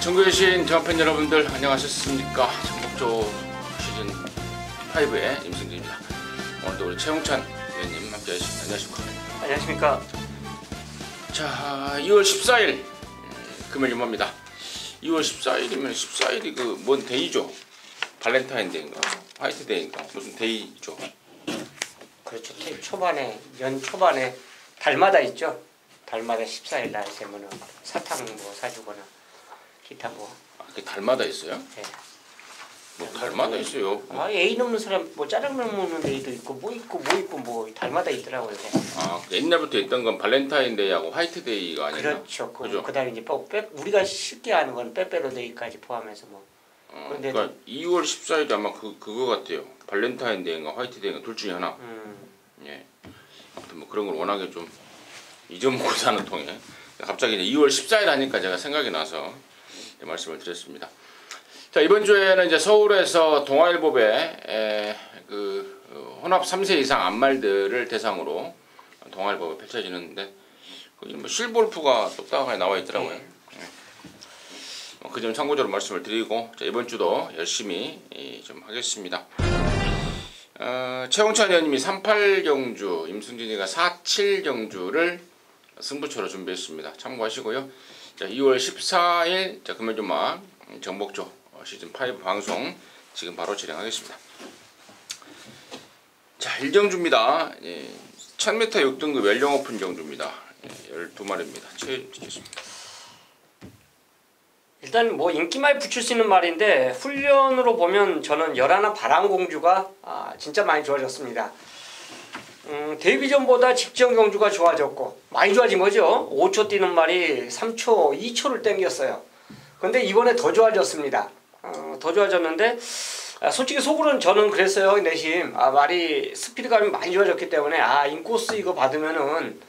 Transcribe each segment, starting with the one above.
전국에 계신 정팬 여러분들 안녕하셨습니까? 전북조 시즌 5의 임승진입니다. 오늘도 우리 최용찬 위원님 함께 하십니다. 안녕하십니까? 안녕하십니까? 자, 2월 14일 금요일 유머입니다. 2월 14일이면 14일이 그 뭔 데이죠? 발렌타인데이인가? 화이트데이인가? 무슨 데이죠? 그렇죠. 초반에 연 초반에 달마다 있죠. 달마다 14일 날 되면은 사탕 뭐 사주거나 기타 뭐. 아, 그게 달마다 있어요? 네. 뭐 달마다 있어요. 아, 애인 없는 사람 뭐 짜장면 먹는 데도 있고 뭐 달마다 있더라고요. 아, 옛날부터 있던 건 발렌타인데이하고 화이트데이가 아니라. 그렇죠. 그다음에 이제 우리가 쉽게 아는 건 빼빼로데이까지 포함해서 뭐. 그러니까 2월 14일이 아마 그거 같아요. 발렌타인데이인가 화이트데이인가 둘 중에 하나. 예. 아무튼 뭐 그런 걸 워낙에 좀 잊어먹고 사는 통에 갑자기 이제 2월 14일 하니까 제가 생각이 나서 말씀을 드렸습니다. 자, 이번 주에는 이제 서울에서 동아일보배 혼합 3세 이상 안말들을 대상으로 동아일보가 펼쳐지는데 거기 뭐 실볼프가 똑딱하게 나와 있더라고요. 그 점 참고적으로 말씀을 드리고, 자, 이번 주도 열심히 좀 하겠습니다. 최홍찬 의원님이 38경주, 임승진이가 47경주를 승부처로 준비했습니다. 참고하시고요. 자, 2월 14일 자, 금요일 주말 정복조 시즌 5 방송 지금 바로 진행하겠습니다. 자, 1경주입니다. 1000m 6등급 연령 오픈 경주입니다. 12마리입니다. 치겠습니다. 일단 뭐 인기말 붙일 수 있는 말인데 훈련으로 보면 저는 열하나 바람공주가 진짜 많이 좋아졌습니다. 데뷔전보다 직전 경주가 좋아졌고 많이 좋아진 거죠. 5초 뛰는 말이 3초, 2초를 땡겼어요. 근데 이번에 더 좋아졌습니다. 더 좋아졌는데 솔직히 속으로는 저는 그랬어요. 내심 말이 스피드감이 많이 좋아졌기 때문에 인코스 이거 받으면은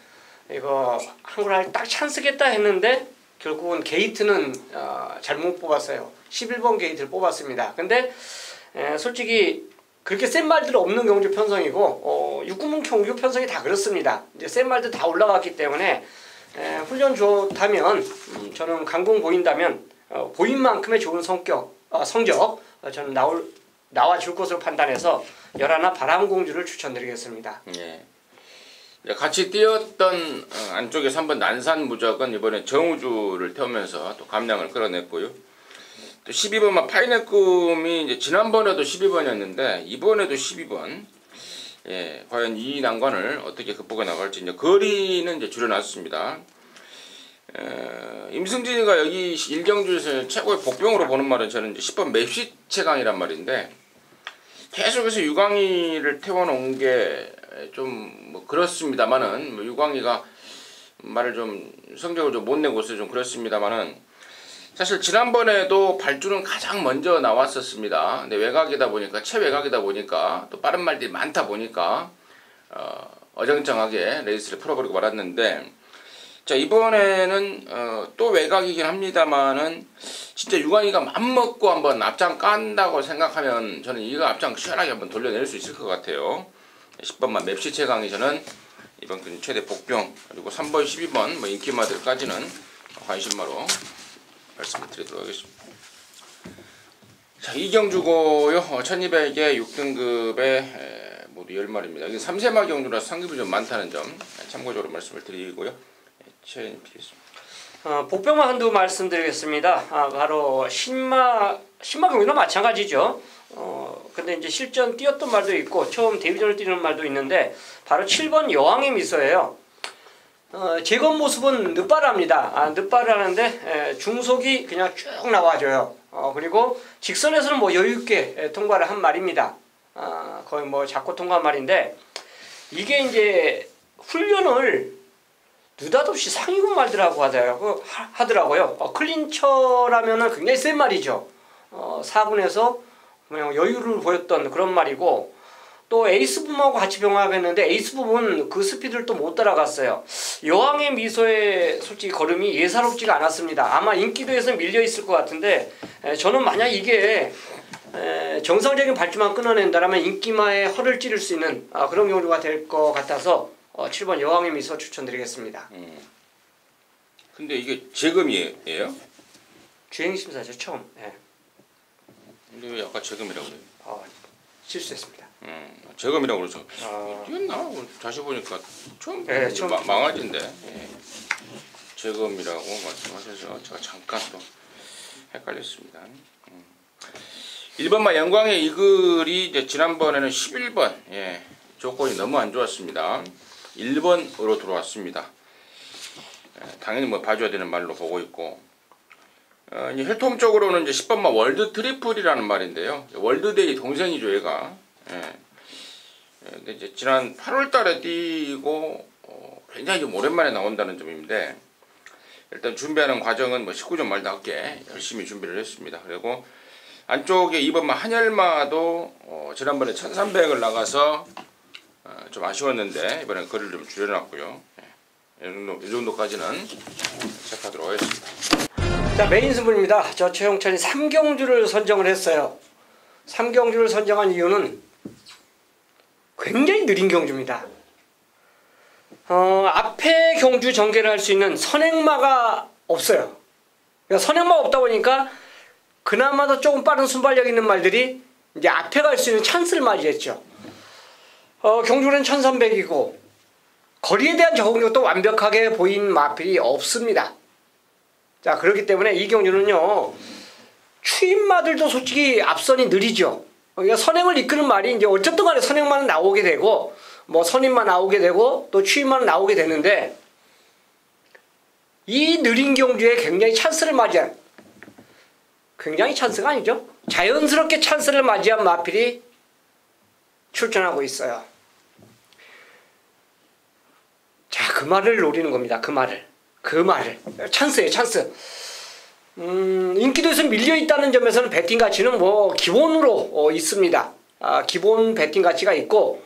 이거 한글할 딱 찬스겠다 했는데 결국은 게이트는 잘못 뽑았어요. 11번 게이트를 뽑았습니다. 근데 솔직히 그렇게 센 말들 없는 경주 편성이고 육군문 경주 편성이 다 그렇습니다. 이제 센 말들 다 올라갔기 때문에 훈련 좋다면 저는 강공 보인다면 보인 만큼의 좋은 성적 저는 나와줄 것으로 판단해서 열하나 바람공주를 추천드리겠습니다. 예. 같이 뛰었던 안쪽에 3번 난산무적은 이번에 정우주를 태우면서 또 감량을 끌어냈고요. 또 12번만 파이널 꿈이 이제 지난번에도 12번이었는데 이번에도 12번. 예, 과연 이 난관을 어떻게 극복해 나갈지 이제 거리는 이제 줄여놨습니다. 임승진이가 여기 1경주에서 최고의 복병으로 보는 말은 저는 이제 10번 맵시 최강이란 말인데 계속해서 유광희를 태워놓은 게 좀 뭐 그렇습니다만은 뭐 유광희가 말을 좀 성적을 좀 못 내고 있어서 좀 그렇습니다만은 사실 지난번에도 발주는 가장 먼저 나왔었습니다. 근데 외곽이다 보니까 최외곽이다 보니까 또 빠른 말들이 많다 보니까 어정쩡하게 레이스를 풀어버리고 말았는데 자, 이번에는 또 외곽이긴 합니다만은 진짜 유광희가 맘먹고 한번 앞장 깐다고 생각하면 저는 이거 앞장 시원하게 한번 돌려낼 수 있을 것 같아요. 10번만 맵시 최강이 저는 이번 근 최대 복병, 그리고 3번 12번 뭐 인기마들까지는 관심마로 말씀을 드리도록 하겠습니다. 자, 이경주고요. 1200에 6등급에 모두 10마리입니다. 이게 3세마 경주라서 상급이 좀 많다는 점 참고적으로 말씀을 드리고요. 최연님 드리겠습니다. 복병만 한두 말씀드리겠습니다. 바로 신마 경주나 마찬가지죠. 근데 이제 실전 뛰었던 말도 있고 처음 데뷔전을 뛰는 말도 있는데 바로 7번 여왕의 미소예요. 제건 모습은 늦바라입니다. 늦바라는데 중속이 그냥 쭉 나와줘요. 그리고 직선에서는 뭐 여유있게 통과를 한 말입니다. 거의 뭐 잡고 통과한 말인데 이게 이제 훈련을 느닷없이 상위군 말들하고 하더라고요. 클린처라면은 굉장히 센 말이죠. 4군에서 그냥 여유를 보였던 그런 말이고 또 에이스 붐하고 같이 병합했는데 에이스 붐은 그 스피드를 또 못 따라갔어요. 여왕의 미소의 솔직히 걸음이 예사롭지가 않았습니다. 아마 인기도에서 밀려 있을 것 같은데 저는 만약 이게 정상적인 발주만 끊어낸다면 인기마에 허를 찌를 수 있는 그런 경우가 될 것 같아서 7번 여왕의 미소 추천드리겠습니다. 근데 이게 재금이에요? 주행 심사죠 처음. 예. 근데 왜 아까 재검이라고 그래요? 실수했습니다. 재검이라고 그러죠. 아. 뛰었나? 다시 보니까 처음 네, 처음. 망아지인데. 예. 재검이라고 말씀하셔서 제가 잠깐 또 헷갈렸습니다. 1번마 영광의 이글이 이제 지난번에는 11번 조건이 너무 안 좋았습니다. 1번으로 들어왔습니다. 당연히 뭐 봐줘야 되는 말로 보고 있고 이제 혈통적으로는 이제 10번마 월드 트리플이라는 말인데요. 월드데이 동생이죠 얘가. 근데 이제 지난 8월달에 뛰고 굉장히 좀 오랜만에 나온다는 점인데 일단 준비하는 과정은 뭐 19점 말답게 열심히 준비를 했습니다. 그리고 안쪽에 2번마 한열마도 지난번에 1300을 나가서 좀 아쉬웠는데 이번엔 거리를 좀 줄여놨고요. 이 정도까지는 체크하도록 하겠습니다. 자, 메인 승부입니다. 저 최용천이 3경주를 선정을 했어요. 3경주를 선정한 이유는 굉장히 느린 경주입니다. 앞에 경주 전개를 할 수 있는 선행마가 없어요. 그러니까 선행마가 없다 보니까 그나마도 조금 빠른 순발력 있는 말들이 이제 앞에 갈 수 있는 찬스를 맞이했죠. 경주는 1300이고 거리에 대한 적응력도 완벽하게 보인 마필이 없습니다. 자, 그렇기 때문에 이 경주는요, 추임마들도 솔직히 앞선이 느리죠. 그러니까 선행을 이끄는 말이 이제 어쨌든 간에 선행마는 나오게 되고 뭐 선임만 나오게 되고 또 추임만 나오게 되는데 이 느린 경주에 굉장히 찬스를 맞이한, 굉장히 찬스가 아니죠, 자연스럽게 찬스를 맞이한 마필이 출전하고 있어요. 자, 그 말을 노리는 겁니다. 그 말을 찬스예요, 찬스. 인기도에서 밀려있다는 점에서는 배팅 가치는 뭐 기본으로 있습니다. 기본 배팅 가치가 있고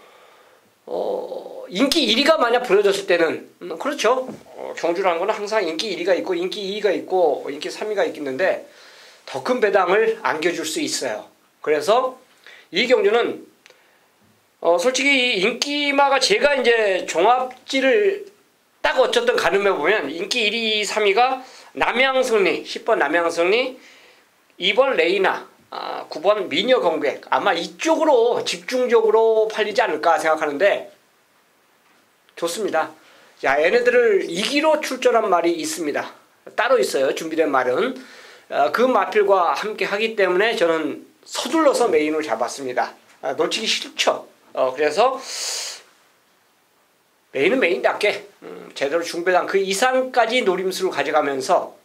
인기 1위가 만약 부러졌을 때는 그렇죠. 경주라는 건 항상 인기 1위가 있고 인기 2위가 있고 인기 3위가 있겠는데 더 큰 배당을 안겨줄 수 있어요. 그래서 이 경주는 솔직히 이 인기마가 제가 이제 종합지를 딱 어쨌든 가늠해 보면 인기 1위, 3위가 남양승리, 10번 남양승리, 2번 레이나, 9번 미녀검객, 아마 이쪽으로 집중적으로 팔리지 않을까 생각하는데 좋습니다. 자, 얘네들을 이기로 출전한 말이 있습니다. 따로 있어요. 준비된 말은. 그 마필과 함께 하기 때문에 저는 서둘러서 메인을 잡았습니다. 놓치기 싫죠. 그래서 메인은 메인답게 제대로 중배당 그 이상까지 노림수를 가져가면서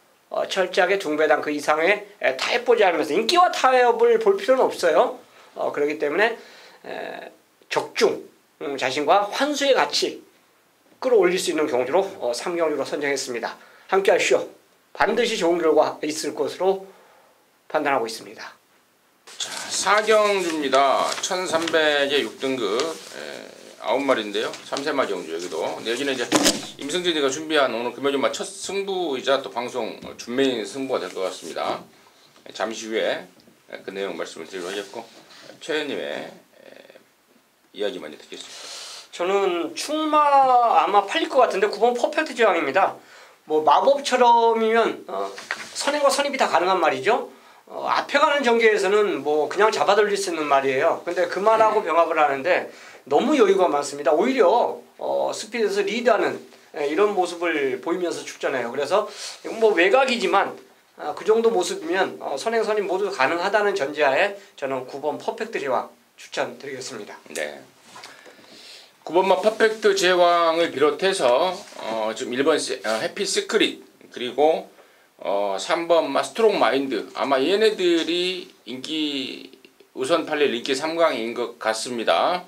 철저하게 중배당 그 이상의 타협보지 않으면서 인기와 타협을 볼 필요는 없어요. 그렇기 때문에 적중, 자신과 환수의 가치 끌어올릴 수 있는 경주로 3경주로 선정했습니다. 함께 하시오. 반드시 좋은 결과 있을 것으로 판단하고 있습니다. 자, 4경주입니다. 1300의 6등급 9마리인데요. 3세마 경주 여기도. 여기는 이제 임승진이가 준비한 오늘 금요일마 첫 승부이자 또 방송 준메인 승부가 될 것 같습니다. 잠시 후에 그 내용 말씀을 드리도록 하겠고 최현님의 이야기 많이 듣겠습니다. 저는 충마 아마 팔릴 것 같은데 9번 퍼펙트 제왕입니다. 뭐 마법처럼이면 선행과 선입이 다 가능한 말이죠. 앞에 가는 전개에서는 뭐 그냥 잡아돌릴 수 있는 말이에요. 근데 그 말하고 병합을 하는데 너무 여유가 많습니다. 오히려 스피드에서 리드하는 이런 모습을 보이면서 출전해요. 그래서 뭐 외곽이지만 그 정도 모습이면 선행 선임 모두 가능하다는 전제하에 저는 9번 퍼펙트 제왕 추천드리겠습니다. 네. 9번마 퍼펙트 제왕을 비롯해서 지금 1번 해피 시크릿 그리고 3번마 스트롱 마인드 아마 얘네들이 인기 우선 팔릴 인기 3강인 것 같습니다.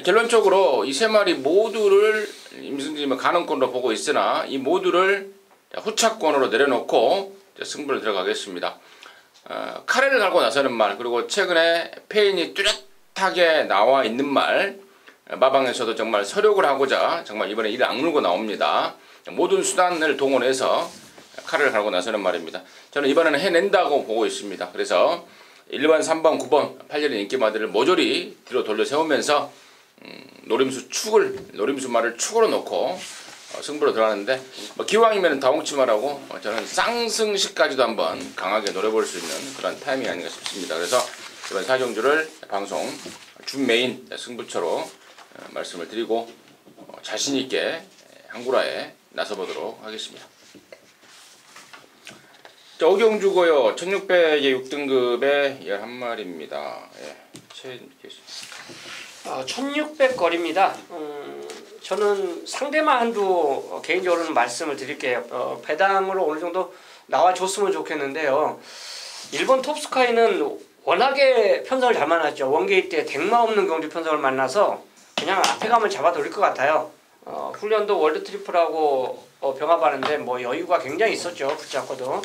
결론적으로 이 세 마리 모두를 임승진님은 가능권으로 보고 있으나 이 모두를 후차권으로 내려놓고 승부를 들어가겠습니다. 카레를 갈고 나서는 말 그리고 최근에 페인이 뚜렷하게 나와 있는 말 마방에서도 정말 서력을 하고자 정말 이번에 이를 악물고 나옵니다. 모든 수단을 동원해서 칼을 갈고 나서는 말입니다. 저는 이번에는 해낸다고 보고 있습니다. 그래서 1번, 3번, 9번 팔려는 인기마들을 모조리 뒤로 돌려 세우면서 노림수 말을 축으로 놓고 승부로 들어가는데 기왕이면 다홍치마라고 저는 쌍승시까지도 한번 강하게 노려볼 수 있는 그런 타이밍이 아닌가 싶습니다. 그래서 이번 4경주를 방송 준 메인 승부처로 말씀을 드리고 자신 있게 한구라에 나서보도록 하겠습니다. 자, 5경주고요. 1600의 6등급의 11마리입니다. 예, 1600 거리입니다. 저는 상대만 한두 개인적으로는 말씀을 드릴게요. 배당으로 어느 정도 나와줬으면 좋겠는데요. 일본 톱스카이는 워낙에 편성을 잘 만났죠. 원게이트에 덱마 없는 경주 편성을 만나서 그냥 앞에 가면 잡아 돌릴 것 같아요. 훈련도 월드 트리플하고 병합하는데 뭐 여유가 굉장히 있었죠. 붙잡고도.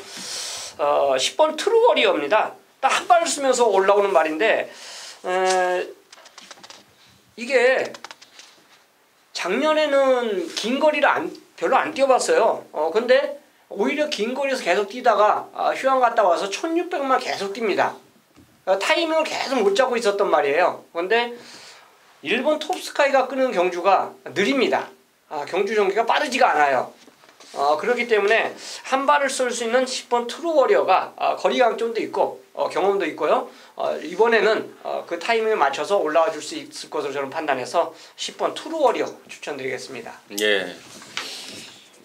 10번 트루워리어입니다. 딱 한 발을 쓰면서 올라오는 말인데 이게 작년에는 긴 거리를 별로 안 뛰어봤어요. 근데 오히려 긴 거리에서 계속 뛰다가 휴양 갔다 와서 1600만 계속 뜁니다. 타이밍을 계속 못 잡고 있었단 말이에요. 근데 일본 톱스카이가 끄는 경주가 느립니다. 경주 전개가 빠르지가 않아요. 그렇기 때문에 한 발을 쏠 수 있는 10번 트루워리어가 거리 강점도 있고 경험도 있고요. 이번에는 그 타이밍에 맞춰서 올라와 줄 수 있을 것으로 저는 판단해서 10번 트루워리어 추천드리겠습니다. 예.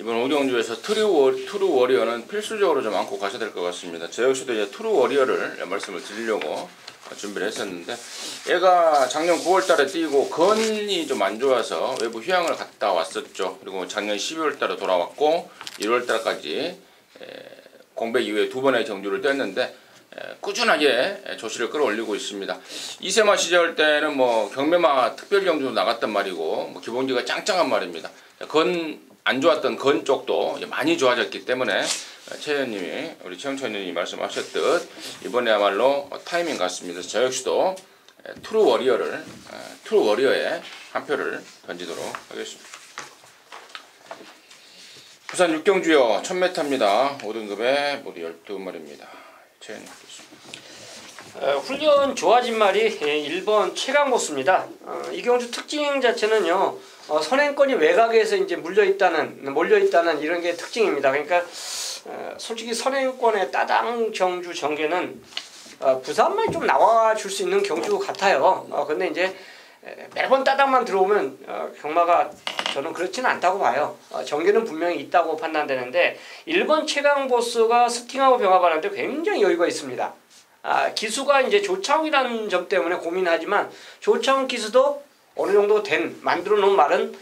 이번 5경주에서 트루워리어는 필수적으로 좀 안고 가셔야 될 것 같습니다. 저 역시도 이제 트루워리어를 말씀을 드리려고 준비를 했었는데 얘가 작년 9월달에 뛰고 건이 좀 안 좋아서 외부 휴양을 갔다 왔었죠. 그리고 작년 12월달에 돌아왔고 1월달까지 공백 이후에 2번의 경주를 뛰었는데 꾸준하게 조시를 끌어올리고 있습니다. 이세마 시절 때는 뭐 경매마 특별 경주도 나갔단 말이고 뭐 기본기가 짱짱한 말입니다. 건 안 좋았던 건 쪽도 많이 좋아졌기 때문에 최 의원님이 우리 최영철 의원님이 말씀하셨듯 이번에야말로 타이밍 같습니다. 저 역시도 트루워리어에 한 표를 던지도록 하겠습니다. 부산 6경주요 1000m입니다. 5등급에 모두 12마리입니다. 최 의원님 훈련 좋아진 말이 1번 최강보스입니다. 이 경주 특징 자체는요. 선행권이 외곽에서 이제 몰려 있다는 이런 게 특징입니다. 그러니까 솔직히 선행권의 따당 경주 전개는 부산만 좀 나와 줄 수 있는 경주 같아요. 근데 이제 매번 따당만 들어오면 경마가 저는 그렇지는 않다고 봐요. 전개는 분명히 있다고 판단되는데 1번 최강보스가 스팅하고 병합하는데 굉장히 여유가 있습니다. 기수가 이제 조창이라는 점 때문에 고민하지만 조창 기수도 어느 정도 만들어 놓은 말은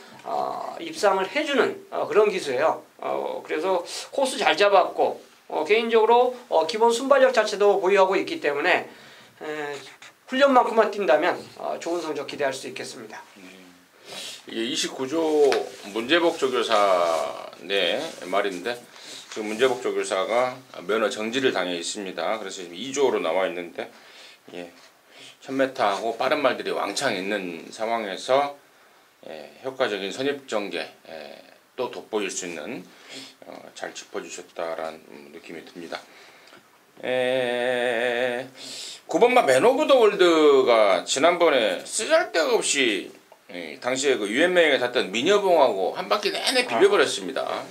입상을 해주는 그런 기수예요. 그래서 코스 잘 잡았고 개인적으로 기본 순발력 자체도 보유하고 있기 때문에 훈련만큼만 뛴다면 좋은 성적 기대할 수 있겠습니다. 이게 29조 문제복 조교사 말인데 지금 문제복 조교사가 면허 정지를 당해 있습니다. 그래서 지금 2조로 나와 있는데 1000m하고 빠른 말들이 왕창 있는 상황에서 효과적인 선입전개 또 돋보일 수 있는 잘 짚어주셨다라는 느낌이 듭니다. 9번마 맨 오브 더 월드가 지난번에 쓰잘데없이 당시에 그 유엔맹에 탔던 미녀봉하고 한 바퀴 내내 비벼버렸습니다.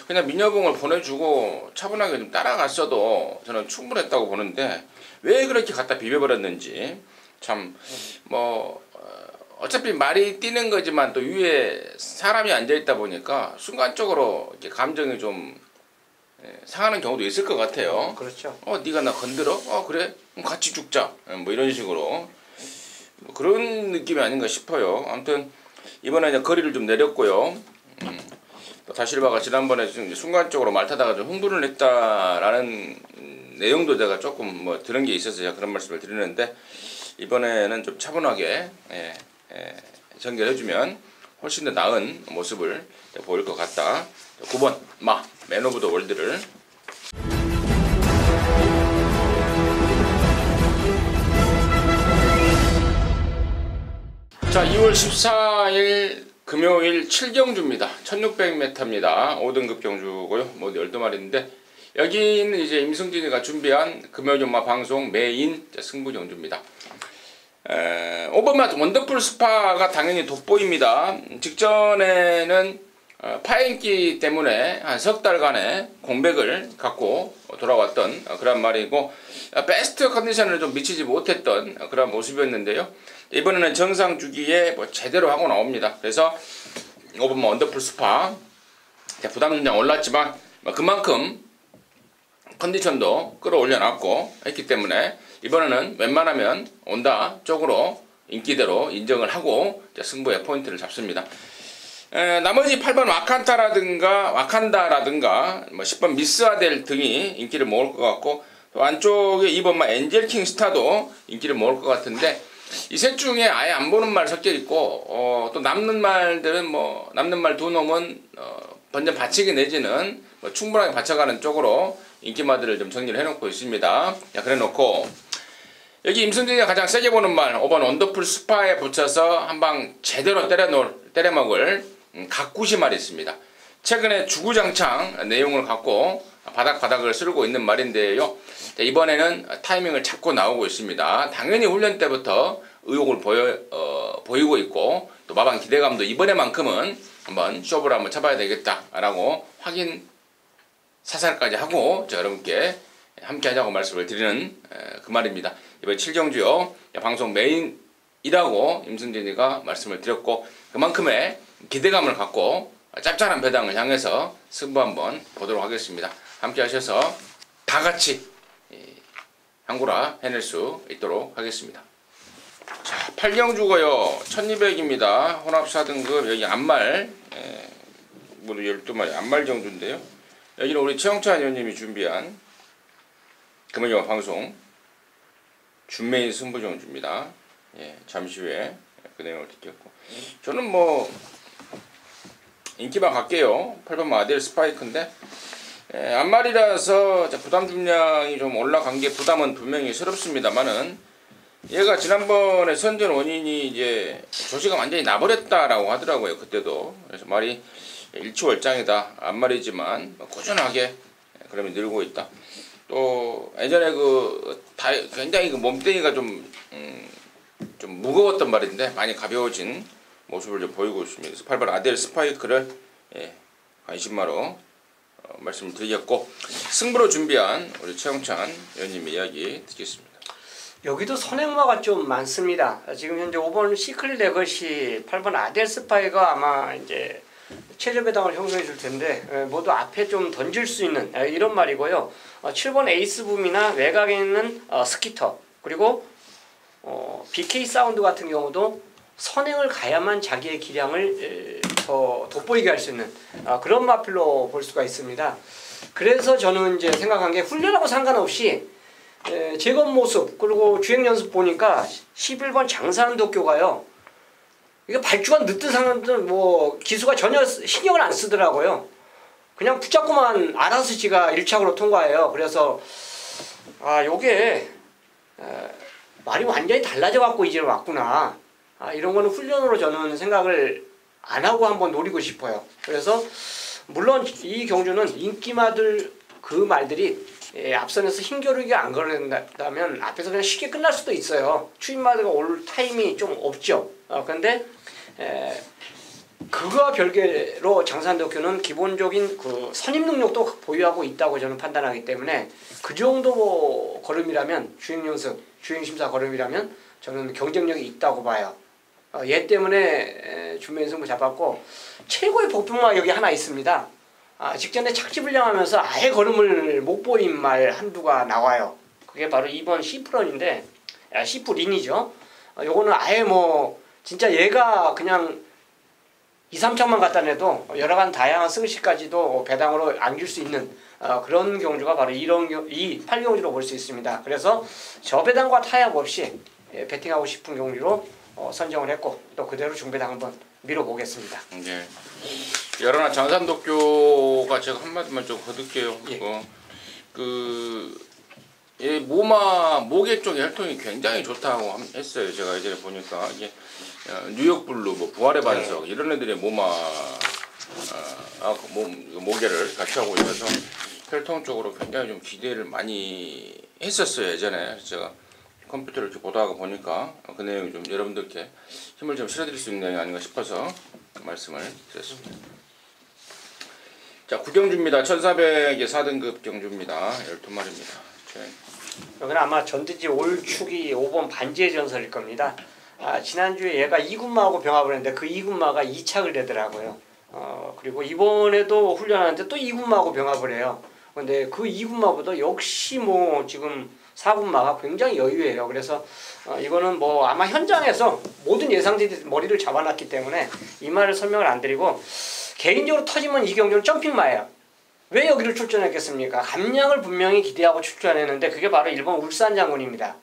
그냥 미녀봉을 보내주고 차분하게 좀 따라갔어도 저는 충분했다고 보는데 왜 그렇게 갖다 비벼버렸는지 참 뭐 어차피 말이 뛰는 거지만 또 위에 사람이 앉아있다 보니까 순간적으로 이렇게 감정이 좀 상하는 경우도 있을 것 같아요. 그렇죠. 네가 나 건드려? 그래? 그럼 같이 죽자. 뭐 이런 식으로 뭐 그런 느낌이 아닌가 싶어요. 아무튼 이번에 이제 거리를 좀 내렸고요. 다실바가 지난번에 좀 순간적으로 말 타다가 좀 흥분을 했다라는 내용도 제가 조금 뭐 들은 게 있어서 제가 그런 말씀을 드리는데 이번에는 좀 차분하게 전개해주면 훨씬 더 나은 모습을 보일 것 같다. 9번 맨 오브 더 월드를 자 2월 14일 금요일 7경주입니다. 1600m입니다. 5등급 경주고요. 모두 12마리인데 여기는 이제 임승진이가 준비한 금요일 연마 방송 메인 승부 경주입니다. 5번마 원더풀 스파가 당연히 돋보입니다. 직전에는 파인기 때문에 한 석 달간의 공백을 갖고 돌아왔던 그런 말이고 베스트 컨디션을 좀 미치지 못했던 그런 모습이었는데요. 이번에는 정상 주기에 뭐 제대로 하고 나옵니다. 그래서 이거 보면 언더풀 스파 부담 중량 올랐지만 그만큼 컨디션도 끌어올려놨고 했기 때문에 이번에는 웬만하면 온다 쪽으로 인기대로 인정을 하고 승부의 포인트를 잡습니다. 나머지 8번 와칸다라든가 뭐 10번 미스아델 등이 인기를 모을 것 같고 또 안쪽에 2번만 엔젤킹 스타도 인기를 모을 것 같은데 이 셋 중에 아예 안 보는 말 섞여 있고 또 남는 말들은 뭐 남는 말 두 놈은 번전 받치기 내지는 뭐 충분하게 받쳐가는 쪽으로 인기마들을 좀 정리를 해놓고 있습니다. 자, 그래 놓고 여기 임승진이가 가장 세게 보는 말 5번 원더풀 스파에 붙여서 한방 제대로 때려먹을 각구시 말이 있습니다. 최근에 주구장창 내용을 갖고 바닥을 쓸고 있는 말인데요. 이번에는 타이밍을 잡고 나오고 있습니다. 당연히 훈련 때부터 의욕을 보이고 있고 또 마방 기대감도 이번에만큼은 한번 쇼부를 한번 쳐봐야 되겠다라고 확인 사살까지 하고 여러분께 함께 하자고 말씀을 드리는 그 말입니다. 이번 7경주요 방송 메인이라고 임승진이가 말씀을 드렸고 그만큼의 기대감을 갖고 짭짤한 배당을 향해서 승부 한번 보도록 하겠습니다. 함께 하셔서 다 같이 한구라 해낼 수 있도록 하겠습니다. 자, 8경주고요 1200입니다. 혼합 4등급 여기 안말 모두 12마리 안말 경주인데요. 여기는 우리 최영찬 의원님이 준비한 금요일 방송 준메인 승부경주입니다. 잠시 후에 그 내용을 듣겠고 저는 뭐 인기만 갈게요. 8번 아델 스파이크인데 안말이라서 부담 중량이 좀 올라간 게 부담은 분명히 스럽습니다만은 얘가 지난번에 선전 원인이 이제 조시가 완전히 나버렸다라고 하더라고요. 그때도. 그래서 말이 일치월장이다. 안말이지만 꾸준하게 그러면 늘고 있다. 또 예전에 굉장히 몸뚱이가 좀 무거웠던 말인데 많이 가벼워진 모습을 좀 보이고 있습니다. 그래서 8번 아델 스파이크를 관심마로 말씀을 드리겠고 승부로 준비한 우리 최영찬 의원님의 이야기 듣겠습니다. 여기도 선행마가 좀 많습니다. 지금 현재 5번 시클 레거시, 8번 아델 스파이가 아마 이제 최저 배당을 형성해 줄 텐데 모두 앞에 좀 던질 수 있는 이런 말이고요. 7번 에이스붐이나 외곽에 있는 스키터 그리고 BK 사운드 같은 경우도 선행을 가야만 자기의 기량을 더 돋보이게 할 수 있는 그런 마필로 볼 수가 있습니다. 그래서 저는 이제 생각한 게 훈련하고 상관없이 제건 모습 그리고 주행 연습 보니까 11번 장사한 도쿄가요. 이게 발주가 늦든 상관든 뭐 기수가 전혀 신경을 안 쓰더라고요. 그냥 붙잡고만 알아서 지가 1착으로 통과해요. 그래서 요게 말이 완전히 달라져 갖고 이제 왔구나. 이런 거는 훈련으로 저는 생각을 안 하고 한번 노리고 싶어요. 그래서 물론 이 경주는 인기마들 그 말들이 앞선에서 힘겨루기 안 걸린다면 앞에서 그냥 쉽게 끝날 수도 있어요. 추임마드가 올 타임이 좀 없죠. 그런데 그거와 별개로 장산도쿄는 기본적인 그 선임 능력도 보유하고 있다고 저는 판단하기 때문에 그 정도 걸음이라면 주행연습, 주행심사 걸음이라면 저는 경쟁력이 있다고 봐요. 얘 때문에 준메인 승부 잡았고 최고의 복병마 여기 하나 있습니다. 직전에 착지불량하면서 아예 걸음을 못 보인 말 한두가 나와요. 그게 바로 2번 시프런인데 시프린이죠. 요거는 아예 뭐 진짜 얘가 그냥 2, 3척만 갖다 내도 여러간 다양한 승시까지도 배당으로 안길 수 있는 그런 경주가 바로 이 8경주로 볼 수 있습니다. 그래서 저 배당과 타협 없이 배팅하고 싶은 경주로 선정을 했고 또 그대로 중배당 한번 밀어보겠습니다. 네. 여러나 장산도쿄가 제가 한마디만 좀 거둘게요. 예. 목의 쪽 혈통이 굉장히 좋다고 했어요. 제가 예전에 보니까 이게 뉴욕 블루, 뭐 부활의 반석 이런 애들의 모계를 같이 하고 있어서 혈통 쪽으로 굉장히 좀 기대를 많이 했었어요. 예전에 그래서 제가 컴퓨터를 이렇게 보다가 보니까 그 내용이 좀 여러분들께 힘을 좀 실어드릴 수 있는 내용이 아닌가 싶어서 말씀을 드렸습니다. 자, 구경주입니다. 1400의 4등급 경주입니다. 12마리입니다. 여기는 아마 전두지 올축이 5번 반지의 전설일 겁니다. 지난주에 얘가 2군마하고 병합을 했는데 그 2군마가 2착을 내더라고요. 그리고 이번에도 훈련하는데 또 2군마하고 병합을 해요. 근데 그 2군마보다 역시 뭐 지금 4군마가 굉장히 여유해요. 그래서 이거는 뭐 아마 현장에서 모든 예상들이 머리를 잡아놨기 때문에 이 말을 설명을 안 드리고, 개인적으로 터지면 이 경주는 점핑마예요. 왜 여기를 출전했겠습니까? 감량을 분명히 기대하고 출전했는데 그게 바로 일본 울산 장군입니다.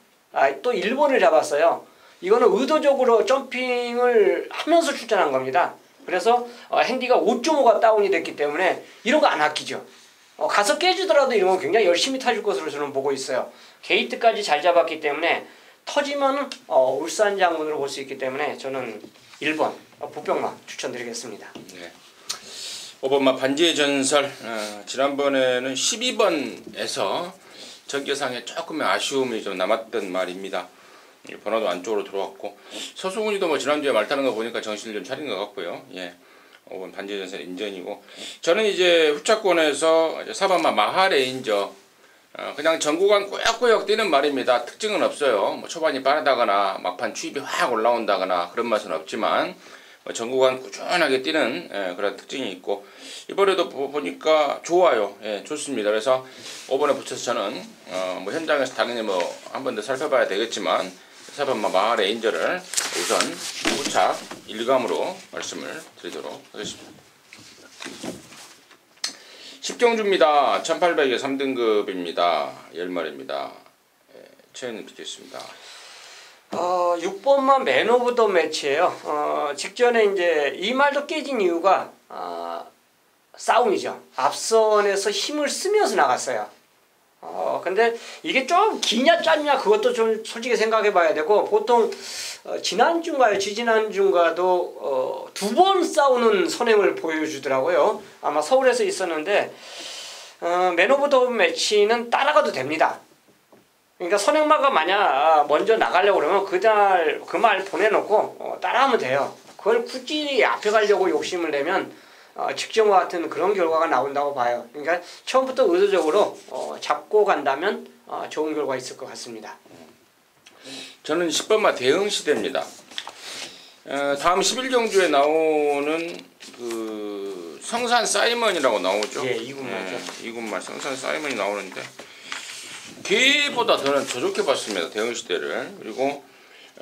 또 일본을 잡았어요. 이거는 의도적으로 점핑을 하면서 출전한 겁니다. 그래서 핸디가 5.5가 다운이 됐기 때문에 이런 거 안 아끼죠. 가서 깨지더라도 이런 건 굉장히 열심히 타줄 것으로 저는 보고 있어요. 게이트까지 잘 잡았기 때문에 터지면 울산 장군으로 볼 수 있기 때문에 저는 1번 보병마 추천드리겠습니다. 네. 5번마 반지의 전설, 지난번에는 12번에서 전개상에 조금의 아쉬움이 좀 남았던 말입니다. 번호도 안쪽으로 들어왔고, 서수근이도 뭐 지난주에 말 타는 거 보니까 정신을 좀 차린 것 같고요. 예, 5번 반지의 전설 인전이고, 저는 이제 후차권에서 4번마 마하레인저, 그냥 전구간 꾸역꾸역 뛰는 말입니다. 특징은 없어요. 뭐 초반이 빠르다거나 막판 추입이 확 올라온다거나 그런 맛은 없지만 전구간 꾸준하게 뛰는 그런 특징이 있고, 이번에도 보니까 좋아요. 예, 좋습니다. 그래서 5번에 붙여서 저는 뭐 현장에서 당연히 뭐 한 번 더 살펴봐야 되겠지만 4번마 마하레인저를 우선 후착 1감으로 말씀을 드리도록 하겠습니다. 10경주입니다. 1800의 3등급입니다. 10마리입니다. 체인은 비겠습니다. 6번만 맨 오브 더 매치예요. 직전에 이제 이 말도 깨진 이유가 싸움이죠. 앞선에서 힘을 쓰면서 나갔어요. 근데 이게 좀 기냐 짧냐 그것도 좀 솔직히 생각해 봐야 되고, 보통 지난주인가요? 지지난주인가도 2번 싸우는 선행을 보여주더라고요. 아마 서울에서 있었는데 맨 오브 더 매치는 따라가도 됩니다. 그러니까 선행마가 만약 먼저 나가려고 그러면 그날 그 말 보내놓고 따라하면 돼요. 그걸 굳이 앞에 가려고 욕심을 내면 직전과 같은 그런 결과가 나온다고 봐요. 그러니까 처음부터 의도적으로 잡고 간다면 좋은 결과 있을 것 같습니다. 저는 10번마 대응시대입니다. 다음 11경주에 나오는 그 성산 사이먼이라고 나오죠. 예, 이군마죠. 이군마 성산 사이먼이 나오는데 걔보다 저는 더 좋게 봤습니다. 대응시대를. 그리고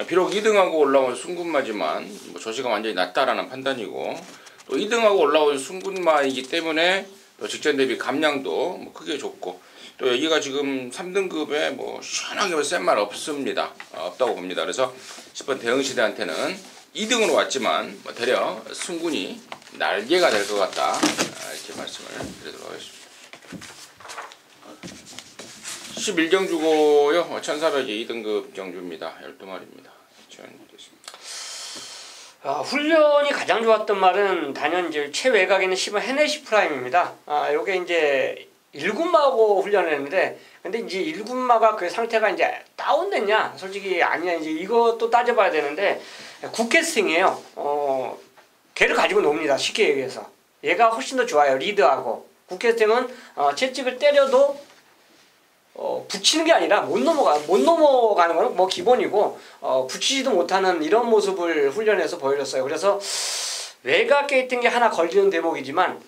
비록 2등하고 올라온 순군마지만 뭐 조시가 완전히 낮다라는 판단이고, 또 2등하고 올라온 순군마이기 때문에 또 직전 대비 감량도 뭐 크게 좋고, 또 여기가 지금 3등급에 뭐 시원하게 센 말 없습니다. 없다고 봅니다. 그래서 10번 대응시대한테는 2등으로 왔지만 뭐 대략 순군이 날개가 될 것 같다, 이렇게 말씀을 드리도록 하겠습니다. 11경주고요. 1400의 2등급 경주입니다. 12마리입니다. 훈련이 가장 좋았던 말은 단연 이제 최외곽에 있는 10번 헤네시 프라임입니다. 요게 이제 1군마하고 훈련했는데, 근데 이제 1군마가 그 상태가 이제 다운됐냐? 솔직히 아니야. 이제 이것도 따져봐야 되는데, 굿캐스팅이에요. 걔를 가지고 놉니다. 쉽게 얘기해서. 얘가 훨씬 더 좋아요. 리드하고. 굿캐스팅은 채찍을 때려도 붙이는 게 아니라 못 넘어가는 건 뭐 기본이고, 붙이지도 못하는 이런 모습을 훈련해서 보여줬어요. 그래서 외곽 게이트인 게 하나 걸리는 대목이지만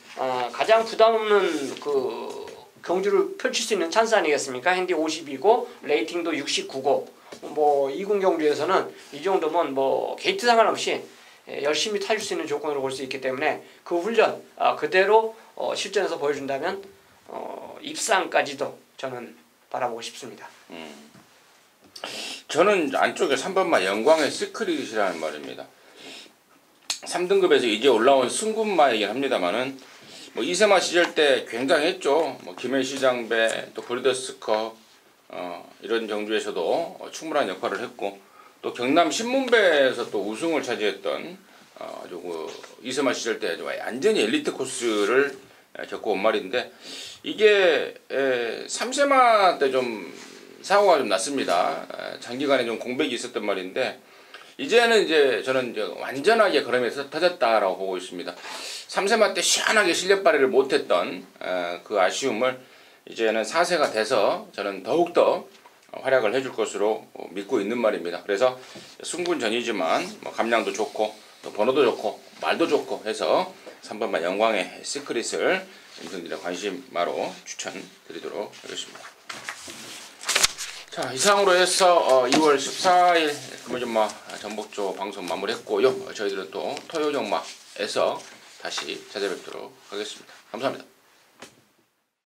가장 부담 없는 그 경주를 펼칠 수 있는 찬스 아니겠습니까? 핸디 50이고 레이팅도 69고 뭐 2군 경주에서는 이 정도면 뭐 게이트 상관없이 열심히 타줄 수 있는 조건으로 볼 수 있기 때문에 그 훈련 그대로 실전에서 보여준다면 입상까지도 저는 바라보고 싶습니다. 저는 안쪽에 3번마 영광의 시크릿이라는 말입니다. 3등급에서 이제 올라온 승군마이긴 합니다만은 뭐 이세마 시절 때 굉장했죠. 뭐 김해시장배, 또 브리더스컵 이런 경주에서도 충분한 역할을 했고, 또 경남 신문배에서 또 우승을 차지했던 아주 그 이세마 시절 때 완전히 엘리트 코스를 겪고 온 말인데, 이게 3세마 때 좀 사고가 좀 났습니다. 장기간에 좀 공백이 있었던 말인데, 이제는 이제 저는 이제 완전하게 걸음에서 터졌다라고 보고 있습니다. 3세마 때 시원하게 실력 발휘를 못했던 그 아쉬움을 이제는 4세가 돼서 저는 더욱더 활약을 해줄 것으로 믿고 있는 말입니다. 그래서 승군전이지만 뭐 감량도 좋고 또 번호도 좋고 말도 좋고 해서 3번마 영광의 시크릿을 여러분들의 관심마로 추천드리도록 하겠습니다. 자, 이상으로 해서 2월 14일 금요전마 전복조 방송 마무리했고요. 저희들은 또 토요전마에서 다시 찾아뵙도록 하겠습니다. 감사합니다.